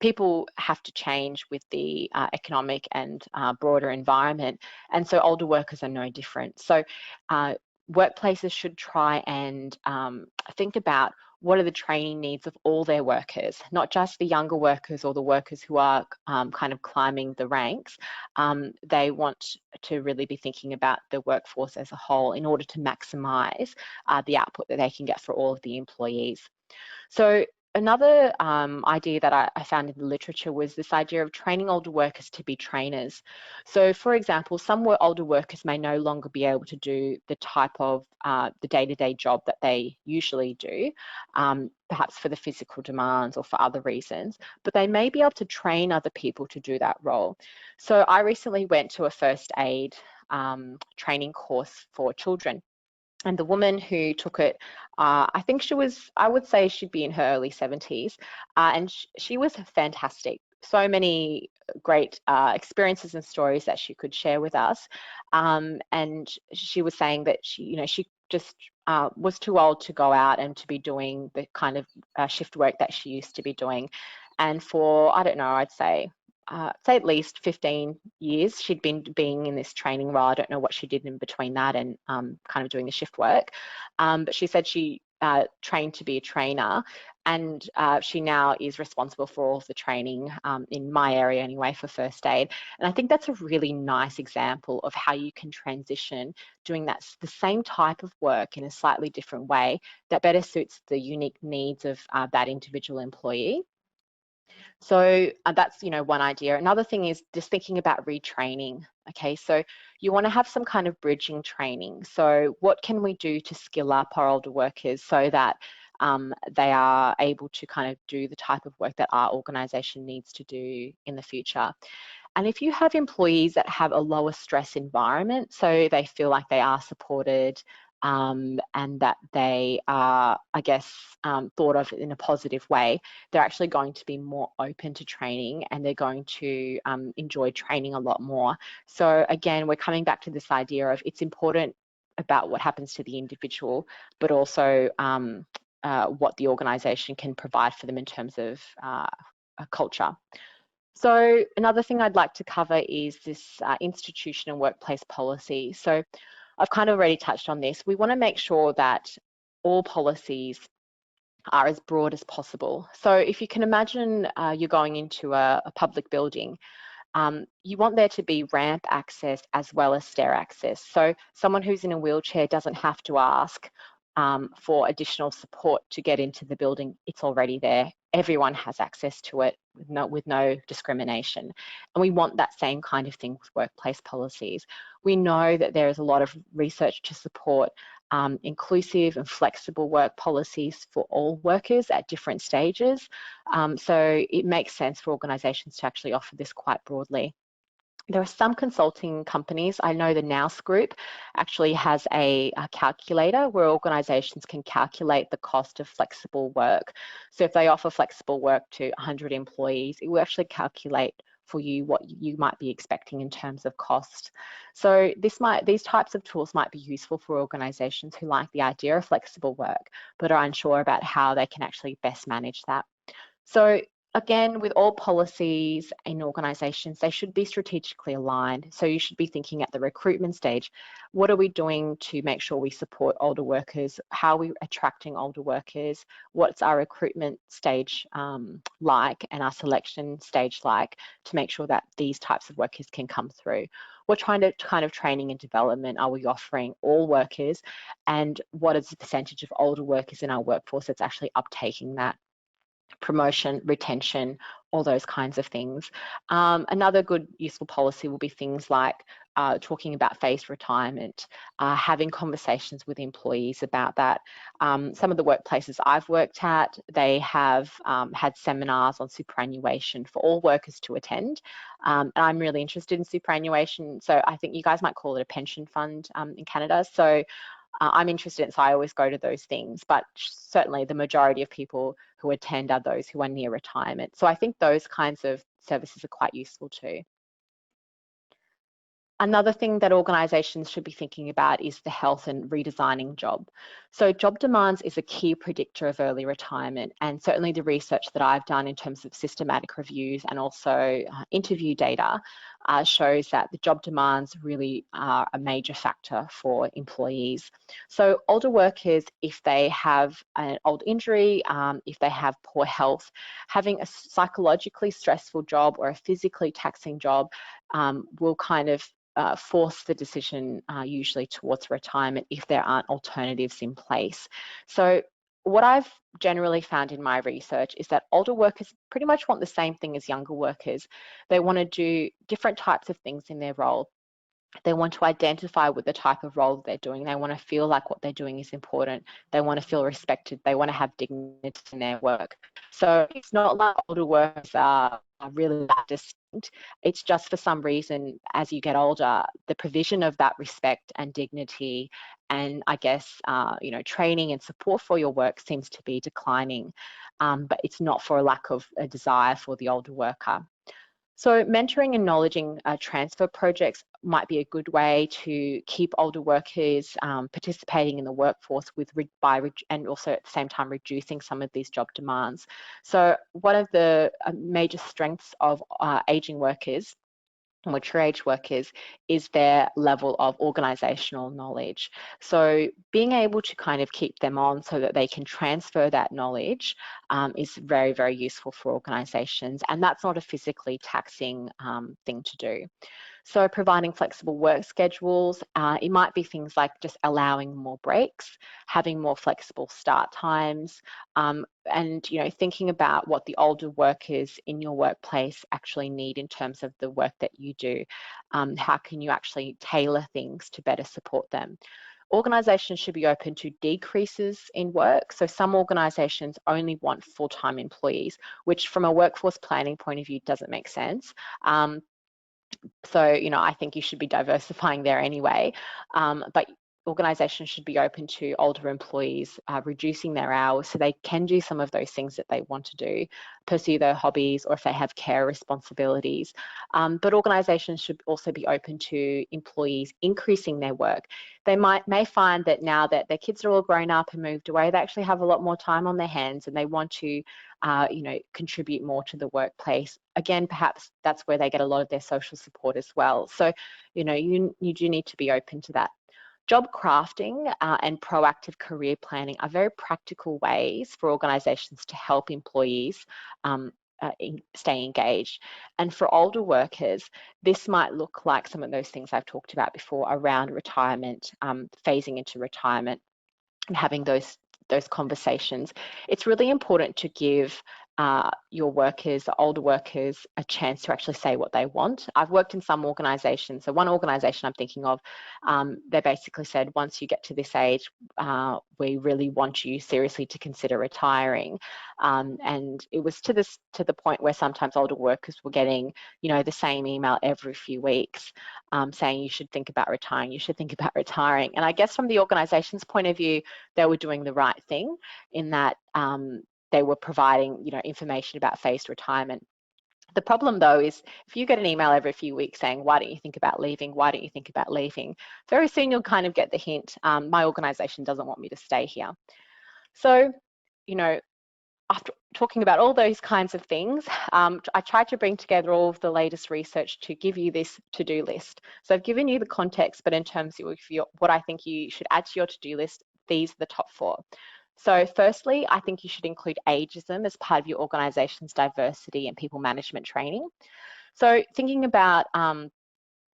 people have to change with the economic and broader environment. And so older workers are no different. So workplaces should try and think about what are the training needs of all their workers, not just the younger workers or the workers who are kind of climbing the ranks. They want to really be thinking about the workforce as a whole in order to maximise the output that they can get for all of the employees. So another idea that I found in the literature was this idea of training older workers to be trainers. So for example, some older workers may no longer be able to do the type of the day-to-day job that they usually do, perhaps for the physical demands or for other reasons, but they may be able to train other people to do that role. So I recently went to a first aid training course for children. And the woman who took it, I think I would say she'd be in her early 70s, and she was fantastic. So many great experiences and stories that she could share with us. And she was saying that she just was too old to go out and to be doing the kind of shift work that she used to be doing. And for, I don't know, I'd say say at least 15 years she'd been being in this training role. I don't know what she did in between that and kind of doing the shift work. But she said she trained to be a trainer, and she now is responsible for all of the training in my area anyway for first aid. And I think that's a really nice example of how you can transition doing the same type of work in a slightly different way that better suits the unique needs of that individual employee. So that's, one idea. Another thing is just thinking about retraining. Okay, so you want to have some kind of bridging training. So what can we do to skill up our older workers so that they are able to kind of do the type of work that our organisation needs to do in the future? And if you have employees that have a lower stress environment, so they feel like they are supported, and that they are, I guess, thought of in a positive way, they're actually going to be more open to training, and they're going to enjoy training a lot more. So again, we're coming back to this idea of it's important about what happens to the individual, but also what the organisation can provide for them in terms of a culture. So another thing I'd like to cover is this institution and workplace policy. So I've kind of already touched on this. We want to make sure that all policies are as broad as possible. So if you can imagine you're going into a public building, you want there to be ramp access as well as stair access. So someone who's in a wheelchair doesn't have to ask for additional support to get into the building. It's already there. Everyone has access to it with no discrimination. And we want that same kind of thing with workplace policies. We know that there is a lot of research to support inclusive and flexible work policies for all workers at different stages. So it makes sense for organisations to actually offer this quite broadly. There are some consulting companies. I know the Nous Group actually has a calculator where organisations can calculate the cost of flexible work. So if they offer flexible work to 100 employees, it will actually calculate for you what you might be expecting in terms of cost. So these types of tools might be useful for organisations who like the idea of flexible work, but are unsure about how they can actually best manage that. So again, with all policies in organisations, they should be strategically aligned. So you should be thinking at the recruitment stage, what are we doing to make sure we support older workers? How are we attracting older workers? What's our recruitment stage like, and our selection stage like, to make sure that these types of workers can come through? What kind of training and development are we offering all workers? And what is the percentage of older workers in our workforce that's actually uptaking that? Promotion, retention, all those kinds of things. Another good useful policy will be things like talking about phased retirement, having conversations with employees about that. Some of the workplaces I've worked at, they have had seminars on superannuation for all workers to attend. And I'm really interested in superannuation, so I think you guys might call it a pension fund in Canada. So I'm interested in, so I always go to those things, but certainly the majority of people who attend are those who are near retirement. So I think those kinds of services are quite useful too. Another thing that organisations should be thinking about is the health and redesigning job. So job demands is a key predictor of early retirement, and certainly the research that I've done in terms of systematic reviews and also interview data shows that the job demands really are a major factor for employees. So older workers, if they have an old injury, if they have poor health, having a psychologically stressful job or a physically taxing job will kind of force the decision usually towards retirement if there aren't alternatives in place. So what I've generally found in my research is that older workers pretty much want the same thing as younger workers. They want to do different types of things in their role. They want to identify with the type of role that they're doing. They want to feel like what they're doing is important. They want to feel respected. They want to have dignity in their work. So it's not like older workers are really that distinct. It's just for some reason, as you get older, the provision of that respect and dignity and I guess, training and support for your work seems to be declining. But it's not for a lack of a desire for the older worker. So mentoring and knowledging transfer projects might be a good way to keep older workers participating in the workforce and also at the same time reducing some of these job demands. So one of the major strengths of aging workers, mature age workers, is their level of organisational knowledge. So being able to kind of keep them on so that they can transfer that knowledge is very, very useful for organisations, and that's not a physically taxing thing to do. So providing flexible work schedules, it might be things like just allowing more breaks, having more flexible start times, and thinking about what the older workers in your workplace actually need in terms of the work that you do. How can you actually tailor things to better support them? Organisations should be open to decreases in work. So some organisations only want full-time employees, which from a workforce planning point of view doesn't make sense. So, I think you should be diversifying there anyway. But organisations should be open to older employees reducing their hours so they can do some of those things that they want to do, pursue their hobbies, or if they have care responsibilities. But organisations should also be open to employees increasing their work. They may find that now that their kids are all grown up and moved away, they actually have a lot more time on their hands and they want to contribute more to the workplace. Again, perhaps that's where they get a lot of their social support as well. So, you do need to be open to that. Job crafting and proactive career planning are very practical ways for organisations to help employees stay engaged. And for older workers, this might look like some of those things I've talked about before around retirement, phasing into retirement, and having those conversations. It's really important to give your workers, older workers, a chance to actually say what they want. I've worked in some organisations. So one organisation I'm thinking of, they basically said, once you get to this age, we really want you seriously to consider retiring. And it was to the point where sometimes older workers were getting, the same email every few weeks saying you should think about retiring, you should think about retiring. And I guess from the organisation's point of view, they were doing the right thing in that they were providing, information about phased retirement. The problem, though, is if you get an email every few weeks saying, why don't you think about leaving? Why don't you think about leaving? Very soon you'll kind of get the hint, my organisation doesn't want me to stay here. So, after talking about all those kinds of things, I tried to bring together all of the latest research to give you this to-do list. So I've given you the context, but in terms of what I think you should add to your to-do list, these are the top 4. So firstly, I think you should include ageism as part of your organisation's diversity and people management training. So thinking about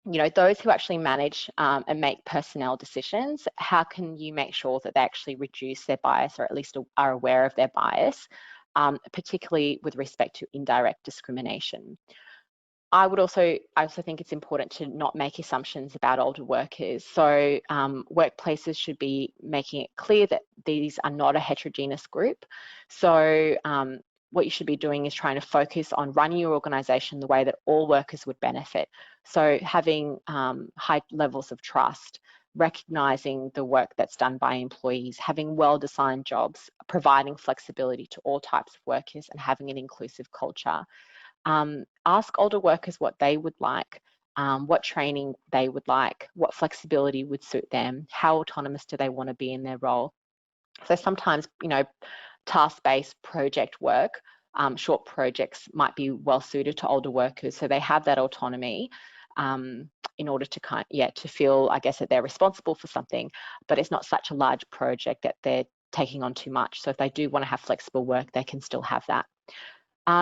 those who actually manage and make personnel decisions, how can you make sure that they actually reduce their bias or at least are aware of their bias, particularly with respect to indirect discrimination? I also think it's important to not make assumptions about older workers. So workplaces should be making it clear that these are not a heterogeneous group. So what you should be doing is trying to focus on running your organisation the way that all workers would benefit. So having high levels of trust, recognising the work that's done by employees, having well-designed jobs, providing flexibility to all types of workers, and having an inclusive culture. Ask older workers what they would like, what training they would like, what flexibility would suit them, how autonomous do they want to be in their role. So sometimes, task-based project work, short projects might be well suited to older workers, so they have that autonomy in order to to feel, I guess, that they're responsible for something, but it's not such a large project that they're taking on too much. So if they do want to have flexible work, they can still have that.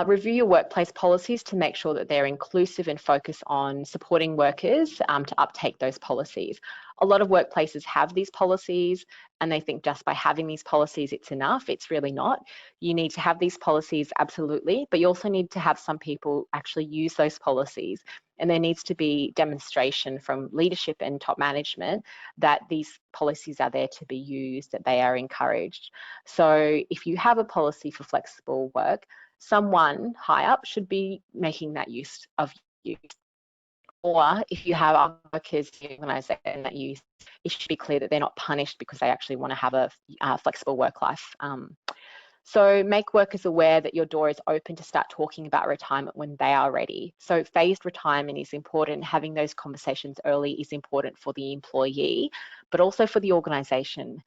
Review your workplace policies to make sure that they're inclusive and focus on supporting workers to uptake those policies. A lot of workplaces have these policies and they think just by having these policies it's enough. It's really not. You need to have these policies, absolutely, but you also need to have some people actually use those policies, and there needs to be demonstration from leadership and top management that these policies are there to be used, that they are encouraged. So if you have a policy for flexible work, someone high up should be making that use of you. Or if you have other workers in the organisation that use, it should be clear that they're not punished because they actually want to have a flexible work life So make workers aware that your door is open to start talking about retirement when they are ready. So phased retirement is important. Having those conversations early is important for the employee, but also for the organisation.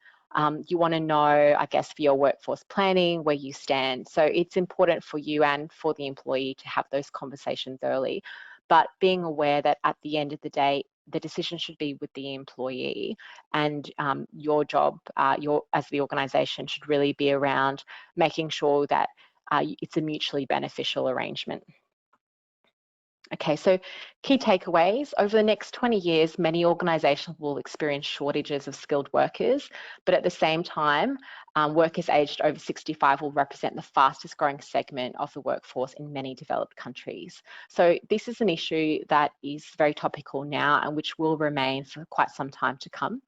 You want to know, I guess, for your workforce planning, where you stand. So it's important for you and for the employee to have those conversations early, but being aware that at the end of the day, the decision should be with the employee, and your job, as the organisation, should really be around making sure that it's a mutually beneficial arrangement. Okay, so key takeaways. Over the next 20 years, many organisations will experience shortages of skilled workers, but at the same time, workers aged over 65 will represent the fastest growing segment of the workforce in many developed countries. So this is an issue that is very topical now and which will remain for quite some time to come.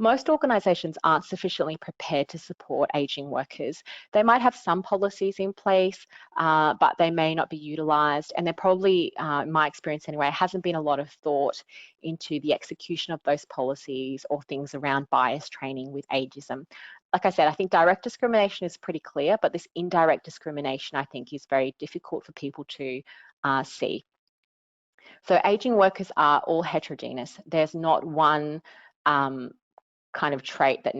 Most organisations aren't sufficiently prepared to support ageing workers. They might have some policies in place, but they may not be utilised, and there probably, in my experience anyway, hasn't been a lot of thought into the execution of those policies or things around bias training with ageism. Like I said, I think direct discrimination is pretty clear, but this indirect discrimination, I think, is very difficult for people to see. So ageing workers are all heterogeneous. There's not one kind of trait that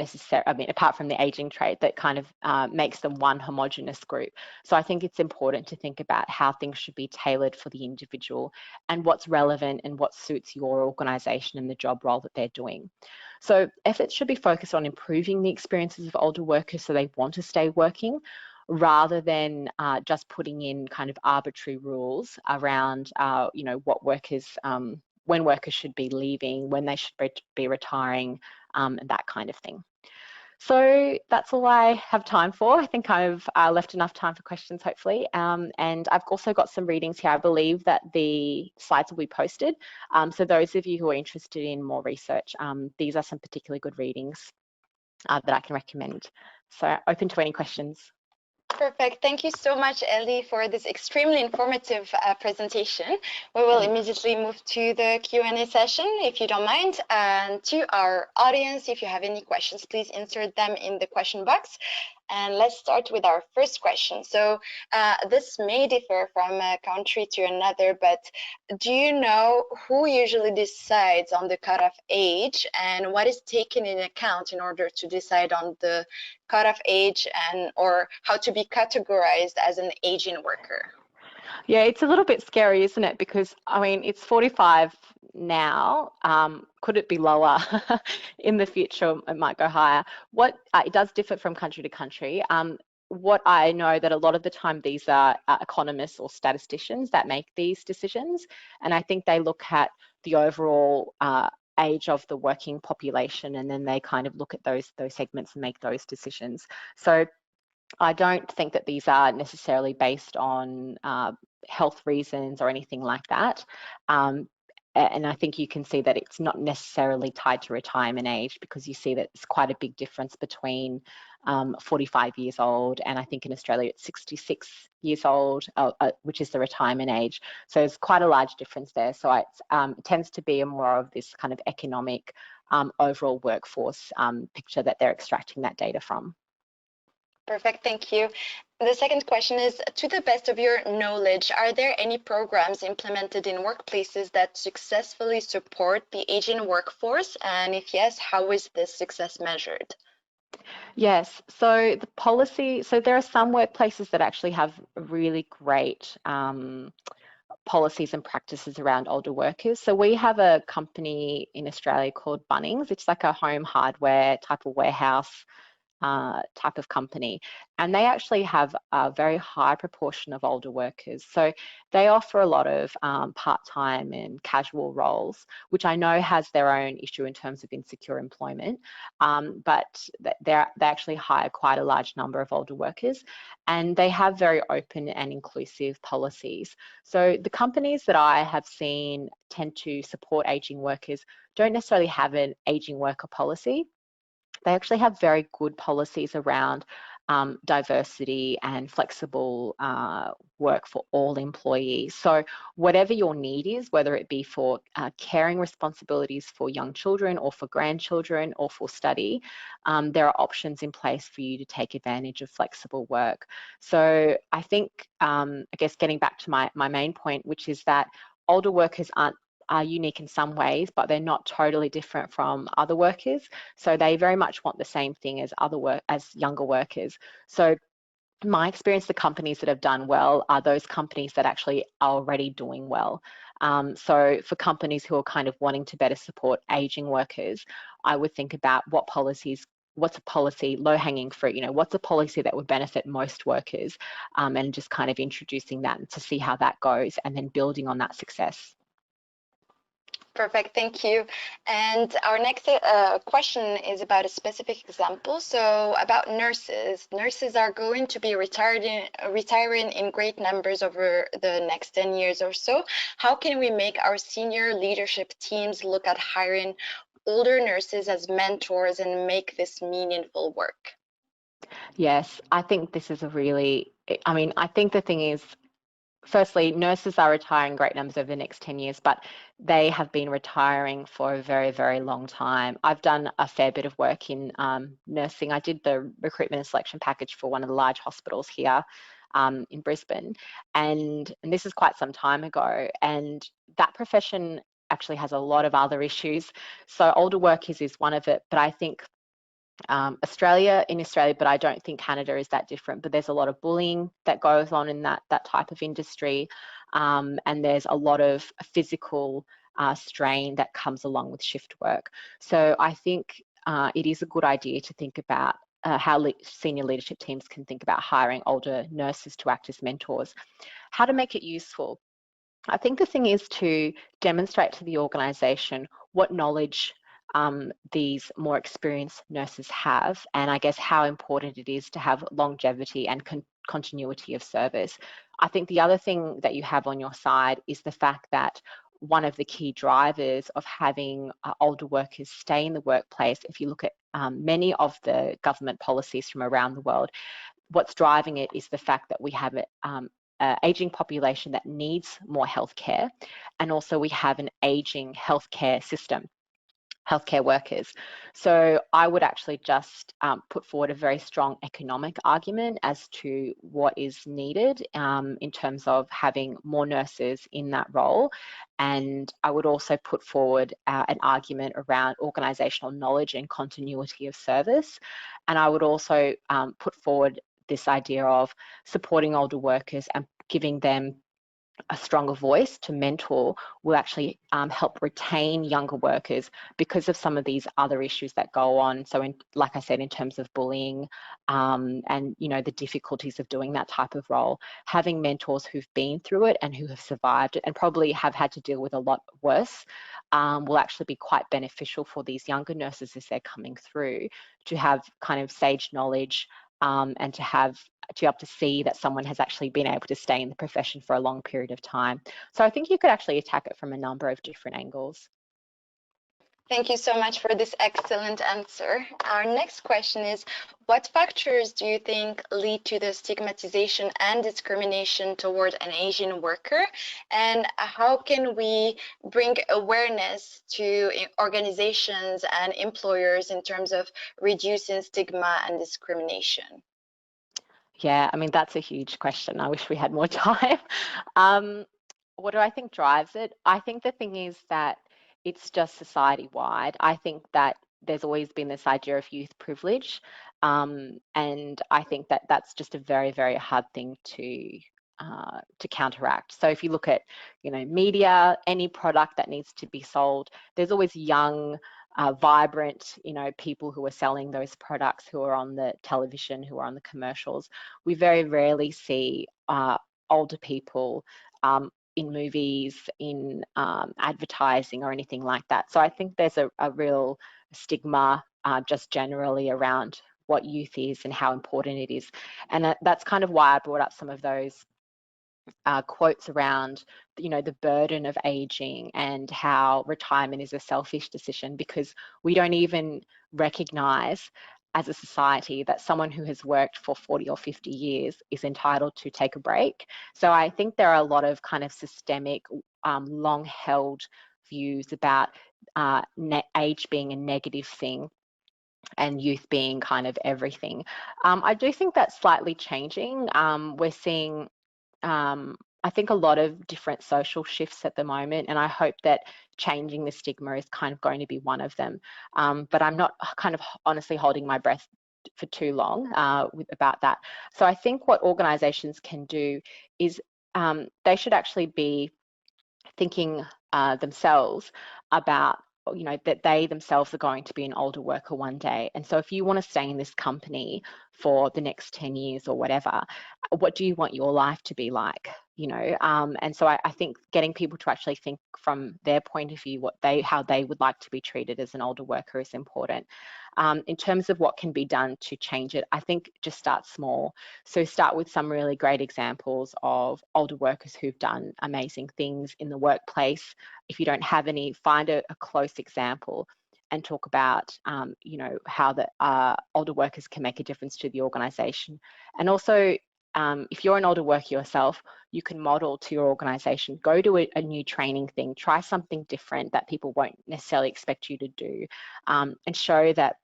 apart from the aging trait, that kind of makes them one homogenous group. So I think it's important to think about how things should be tailored for the individual and what's relevant and what suits your organisation and the job role that they're doing. So efforts should be focused on improving the experiences of older workers so they want to stay working, rather than just putting in kind of arbitrary rules around, what workers, when workers should be leaving, when they should be retiring, and that kind of thing. So that's all I have time for. I think I've left enough time for questions, hopefully. And I've also got some readings here. I believe that the slides will be posted. So those of you who are interested in more research, these are some particularly good readings that I can recommend. So open to any questions. Perfect. Thank you so much, Ellie, for this extremely informative presentation. We will immediately move to the Q&A session, if you don't mind. And to our audience, if you have any questions, please insert them in the question box. And let's start with our first question. So this may differ from a country to another, but do you know who usually decides on the cutoff age and what is taken in account in order to decide on the cutoff age and or how to be categorized as an aging worker? Yeah, it's a little bit scary, isn't it? Because, I mean, it's 45 now. Could it be lower in the future? It might go higher. It does differ from country to country. What I know that a lot of the time these are economists or statisticians that make these decisions, and I think they look at the overall age of the working population, and then they kind of look at those segments and make those decisions. So I don't think that these are necessarily based on health reasons or anything like that. And I think you can see that it's not necessarily tied to retirement age, because you see that it's quite a big difference between 45 years old and I think in Australia it's 66 years old, which is the retirement age. So it's quite a large difference there. So it tends to be more of this kind of economic overall workforce picture that they're extracting that data from. Perfect, thank you. The second question is, to the best of your knowledge, are there any programs implemented in workplaces that successfully support the aging workforce? And if yes, how is this success measured? Yes, so the policy, so there are some workplaces that actually have really great policies and practices around older workers. So we have a company in Australia called Bunnings. It's like a home hardware type of warehouse type of company, and they actually have a very high proportion of older workers. So they offer a lot of part-time and casual roles, which I know has their own issue in terms of insecure employment, but they actually hire quite a large number of older workers, and they have very open and inclusive policies. So the companies that I have seen tend to support aging workers don't necessarily have an aging worker policy. They actually have very good policies around diversity and flexible work for all employees. So whatever your need is, whether it be for caring responsibilities for young children or for grandchildren or for study, there are options in place for you to take advantage of flexible work. So I think, I guess getting back to my main point, which is that older workers are unique in some ways, but they're not totally different from other workers. So they very much want the same thing as younger workers. So my experience, the companies that have done well are those companies that actually are already doing well. So for companies who are kind of wanting to better support aging workers, I would think about what's a policy, low-hanging fruit, what's a policy that would benefit most workers, and just kind of introducing that to see how that goes and then building on that success. Perfect, thank you. And our next question is about a specific example. So about nurses. Nurses are going to be retiring in great numbers over the next 10 years or so. How can we make our senior leadership teams look at hiring older nurses as mentors and make this meaningful work? Yes, I think this is I think the thing is, firstly, nurses are retiring great numbers over the next 10 years, but they have been retiring for a very, very long time. I've done a fair bit of work in nursing. I did the recruitment and selection package for one of the large hospitals here in Brisbane, and this is quite some time ago. And that profession actually has a lot of other issues. So older workers is one of it, but I think Australia, but I don't think Canada is that different. But there's a lot of bullying that goes on in that type of industry, and there's a lot of physical strain that comes along with shift work. So I think it is a good idea to think about how senior leadership teams can think about hiring older nurses to act as mentors. How to make it useful? I think the thing is to demonstrate to the organisation what knowledge these more experienced nurses have, and I guess how important it is to have longevity and continuity of service. I think the other thing that you have on your side is the fact that one of the key drivers of having older workers stay in the workplace, if you look at many of the government policies from around the world, what's driving it is the fact that we have aging population that needs more healthcare, and also we have an aging healthcare system, healthcare workers. So I would actually just put forward a very strong economic argument as to what is needed in terms of having more nurses in that role. And I would also put forward an argument around organisational knowledge and continuity of service. And I would also put forward this idea of supporting older workers and giving them a stronger voice to mentor will actually help retain younger workers because of some of these other issues that go on. So like I said, in terms of bullying and the difficulties of doing that type of role, having mentors who've been through it and who have survived it and probably have had to deal with a lot worse will actually be quite beneficial for these younger nurses as they're coming through, to have kind of sage knowledge and to be able to see that someone has actually been able to stay in the profession for a long period of time. So I think you could actually attack it from a number of different angles. Thank you so much for this excellent answer. Our next question is, what factors do you think lead to the stigmatization and discrimination toward an Asian worker? And how can we bring awareness to organizations and employers in terms of reducing stigma and discrimination? Yeah, I mean, that's a huge question. I wish we had more time. What do I think drives it? I think the thing is that it's just society-wide. I think that there's always been this idea of youth privilege, and I think that that's just a very, very hard thing to counteract. So if you look at, media, any product that needs to be sold, there's always young, vibrant, people who are selling those products, who are on the television, who are on the commercials. We very rarely see older people in movies, in advertising or anything like that. So I think there's a real stigma just generally around what youth is and how important it is. And that's kind of why I brought up some of those quotes around, the burden of aging and how retirement is a selfish decision, because we don't even recognise as a society that someone who has worked for 40 or 50 years is entitled to take a break. So I think there are a lot of kind of systemic, long-held views about age being a negative thing and youth being kind of everything. I do think that's slightly changing. We're seeing, I think, a lot of different social shifts at the moment, and I hope that changing the stigma is kind of going to be one of them. But I'm not kind of honestly holding my breath for too long about that. So I think what organisations can do is they should actually be thinking themselves about, you know, that they themselves are going to be an older worker one day. And so if you want to stay in this company for the next 10 years or whatever, what do you want your life to be like? You know, and so I think getting people to actually think from their point of view how they would like to be treated as an older worker is important. In terms of what can be done to change it, I think just start small. So start with some really great examples of older workers who've done amazing things in the workplace. If you don't have any, find a close example and talk about, you know, how the older workers can make a difference to the organisation. And also, if you're an older worker yourself, you can model to your organisation, go to a new training thing, try something different that people won't necessarily expect you to do, and show that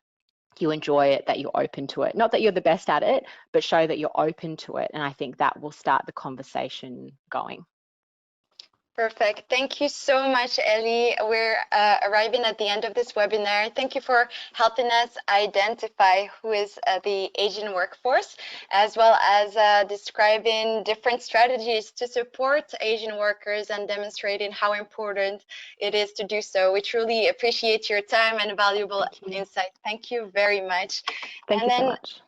you enjoy it, that you're open to it. Not that you're the best at it, but show that you're open to it. And I think that will start the conversation going. Perfect. Thank you so much, Ellie. We're arriving at the end of this webinar. Thank you for helping us identify who is the Asian workforce, as well as describing different strategies to support Asian workers and demonstrating how important it is to do so. We truly appreciate your time and valuable insight. Thank you very much. Thank you so much.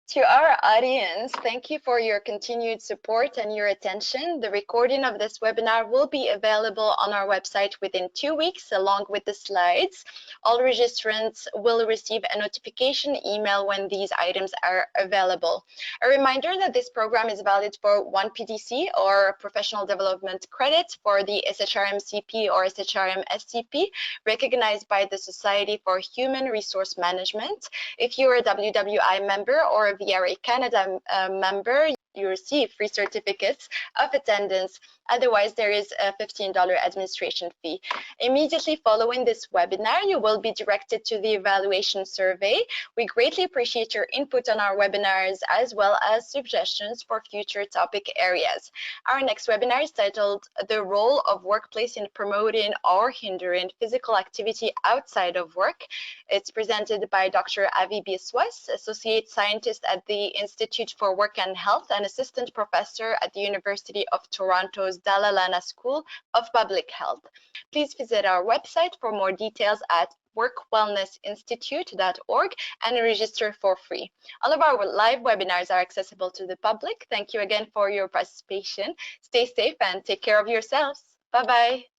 To our audience, thank you for your continued support and your attention. The recording of this webinar will be available on our website within 2 weeks, along with the slides. All registrants will receive a notification email when these items are available. A reminder that this program is valid for 1 PDC or professional development credit for the SHRM CP or SHRM SCP, recognized by the Society for Human Resource Management. If you're a WWI member or a VRA Canada member, you receive free certificates of attendance. Otherwise, there is a $15 administration fee. Immediately following this webinar, you will be directed to the evaluation survey. We greatly appreciate your input on our webinars, as well as suggestions for future topic areas. Our next webinar is titled The Role of Workplace in Promoting or Hindering Physical Activity Outside of Work. It's presented by Dr. Avi Biswas, Associate Scientist at the Institute for Work and Health and Assistant Professor at the University of Toronto's Dalla Lana School of Public Health. Please visit our website for more details at workwellnessinstitute.org and register for free. All of our live webinars are accessible to the public. Thank you again for your participation. Stay safe and take care of yourselves. Bye-bye.